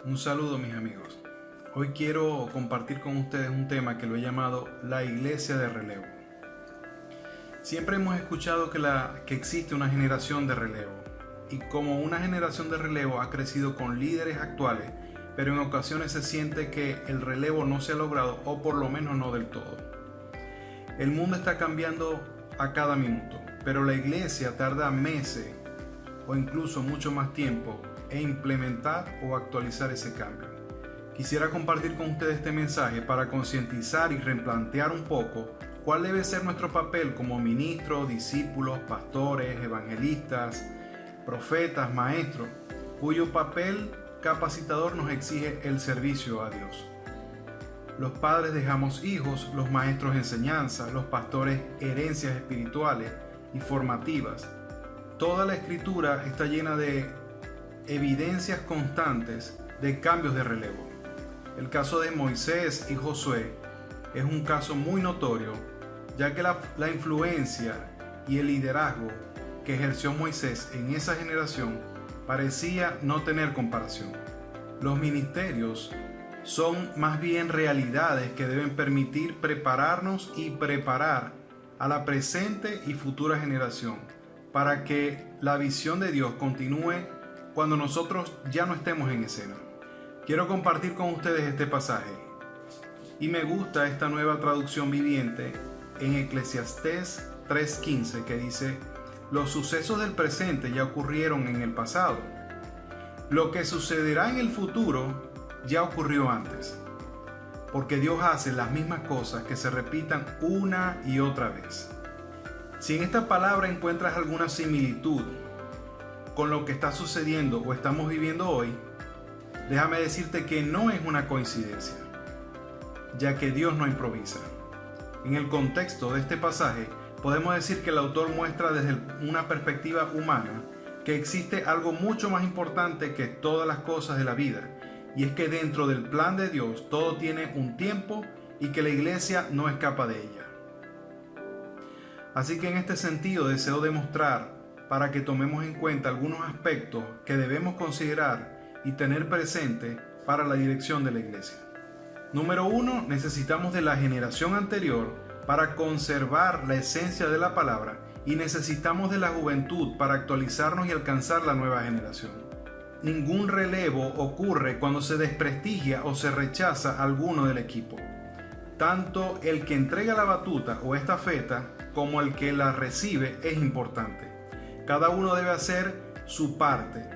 Un saludo, mis amigos. Hoy quiero compartir con ustedes un tema que lo he llamado la iglesia de relevo. Siempre hemos escuchado que existe una generación de relevo, y como una generación de relevo ha crecido con líderes actuales, pero en ocasiones se siente que el relevo no se ha logrado, o por lo menos no del todo. El mundo está cambiando a cada minuto, pero la iglesia tarda meses o incluso mucho más tiempo en implementar o actualizar ese cambio. Quisiera compartir con ustedes este mensaje para concientizar y replantear un poco cuál debe ser nuestro papel como ministros, discípulos, pastores, evangelistas, profetas, maestros, cuyo papel capacitador nos exige el servicio a Dios. Los padres dejamos hijos, los maestros enseñanza, los pastores herencias espirituales y formativas. Toda la escritura está llena de evidencias constantes de cambios de relevo. El caso de Moisés y Josué es un caso muy notorio, ya que la influencia y el liderazgo que ejerció Moisés en esa generación parecía no tener comparación. Los ministerios son más bien realidades que deben permitir prepararnos y preparar a la presente y futura generación para que la visión de Dios continúe cuando nosotros ya no estemos en escena. Quiero compartir con ustedes este pasaje y me gusta esta nueva traducción viviente en Eclesiastés 3:15 que dice: los sucesos del presente ya ocurrieron en el pasado. Lo que sucederá en el futuro ya ocurrió antes, porque Dios hace las mismas cosas que se repitan una y otra vez. Si en esta palabra encuentras alguna similitud con lo que está sucediendo o estamos viviendo hoy, déjame decirte que no es una coincidencia, ya que Dios no improvisa. En el contexto de este pasaje, podemos decir que el autor muestra desde una perspectiva humana que existe algo mucho más importante que todas las cosas de la vida, y es que dentro del plan de Dios todo tiene un tiempo y que la iglesia no escapa de ella. Así que en este sentido deseo demostrar para que tomemos en cuenta algunos aspectos que debemos considerar y tener presente para la dirección de la iglesia. Número 1, necesitamos de la generación anterior para conservar la esencia de la palabra, y necesitamos de la juventud para actualizarnos y alcanzar la nueva generación. Ningún relevo ocurre cuando se desprestigia o se rechaza a alguno del equipo. Tanto el que entrega la batuta o estafeta como el que la recibe es importante. Cada uno debe hacer su parte.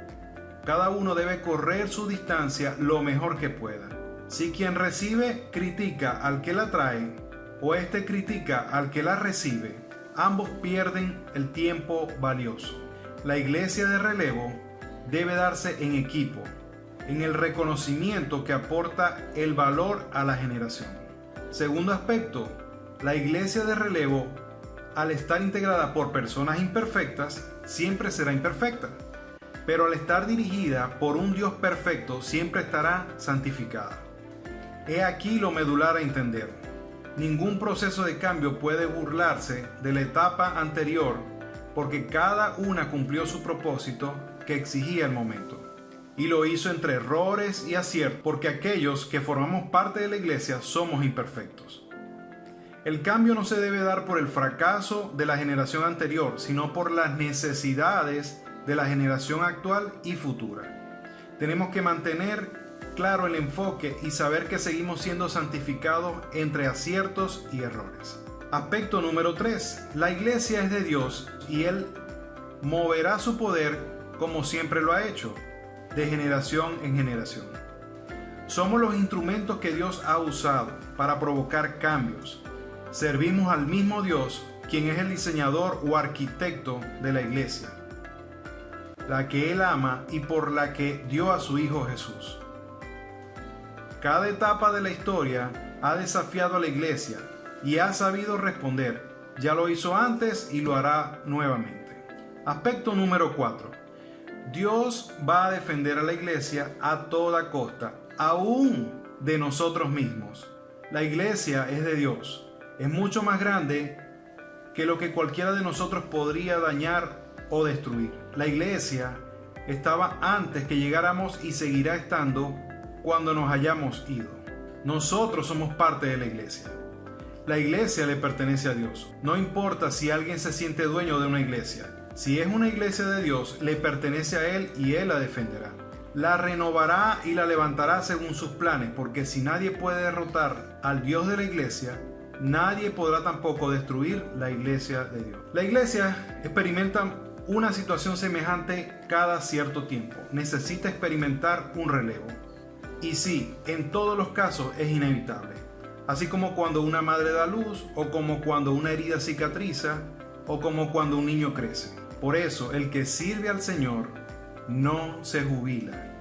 Cada uno debe correr su distancia lo mejor que pueda. Si quien recibe critica al que la trae, o éste critica al que la recibe, ambos pierden el tiempo valioso. La iglesia de relevo debe darse en equipo, en el reconocimiento que aporta el valor a la generación. Segundo aspecto, la iglesia de relevo, al estar integrada por personas imperfectas, siempre será imperfecta, pero al estar dirigida por un Dios perfecto, siempre estará santificada. He aquí lo medular a entender. Ningún proceso de cambio puede burlarse de la etapa anterior, porque cada una cumplió su propósito que exigía el momento. Y lo hizo entre errores y aciertos, porque aquellos que formamos parte de la iglesia somos imperfectos. El cambio no se debe dar por el fracaso de la generación anterior, sino por las necesidades de la generación actual y futura. Tenemos que mantener claro el enfoque y saber que seguimos siendo santificados entre aciertos y errores. Aspecto número 3. La iglesia es de Dios y Él moverá su poder como siempre lo ha hecho, de generación en generación. Somos los instrumentos que Dios ha usado para provocar cambios. Servimos al mismo Dios, quien es el diseñador o arquitecto de la iglesia, la que Él ama y por la que dio a su Hijo Jesús. Cada etapa de la historia ha desafiado a la iglesia y ha sabido responder. Ya lo hizo antes y lo hará nuevamente. Aspecto número 4. Dios va a defender a la iglesia a toda costa, aún de nosotros mismos. La iglesia es de Dios. Es mucho más grande que lo que cualquiera de nosotros podría dañar o destruir. La iglesia estaba antes que llegáramos y seguirá estando cuando nos hayamos ido. Nosotros somos parte de la iglesia. La iglesia le pertenece a Dios. No importa si alguien se siente dueño de una iglesia. Si es una iglesia de Dios, le pertenece a Él y Él la defenderá. La renovará y la levantará según sus planes, porque si nadie puede derrotar al Dios de la iglesia, nadie podrá tampoco destruir la iglesia de Dios. La iglesia experimenta una situación semejante cada cierto tiempo. Necesita experimentar un relevo. Y sí, en todos los casos es inevitable. Así como cuando una madre da luz, o como cuando una herida cicatriza, o como cuando un niño crece. Por eso, el que sirve al Señor no se jubila.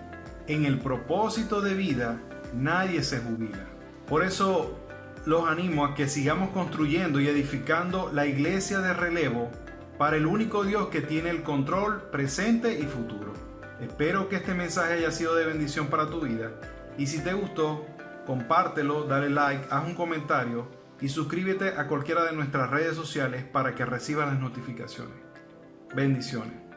En el propósito de vida, nadie se jubila. Por eso, los animo a que sigamos construyendo y edificando la iglesia de relevo para el único Dios que tiene el control presente y futuro. Espero que este mensaje haya sido de bendición para tu vida. Y si te gustó, compártelo, dale like, haz un comentario y suscríbete a cualquiera de nuestras redes sociales para que recibas las notificaciones. Bendiciones.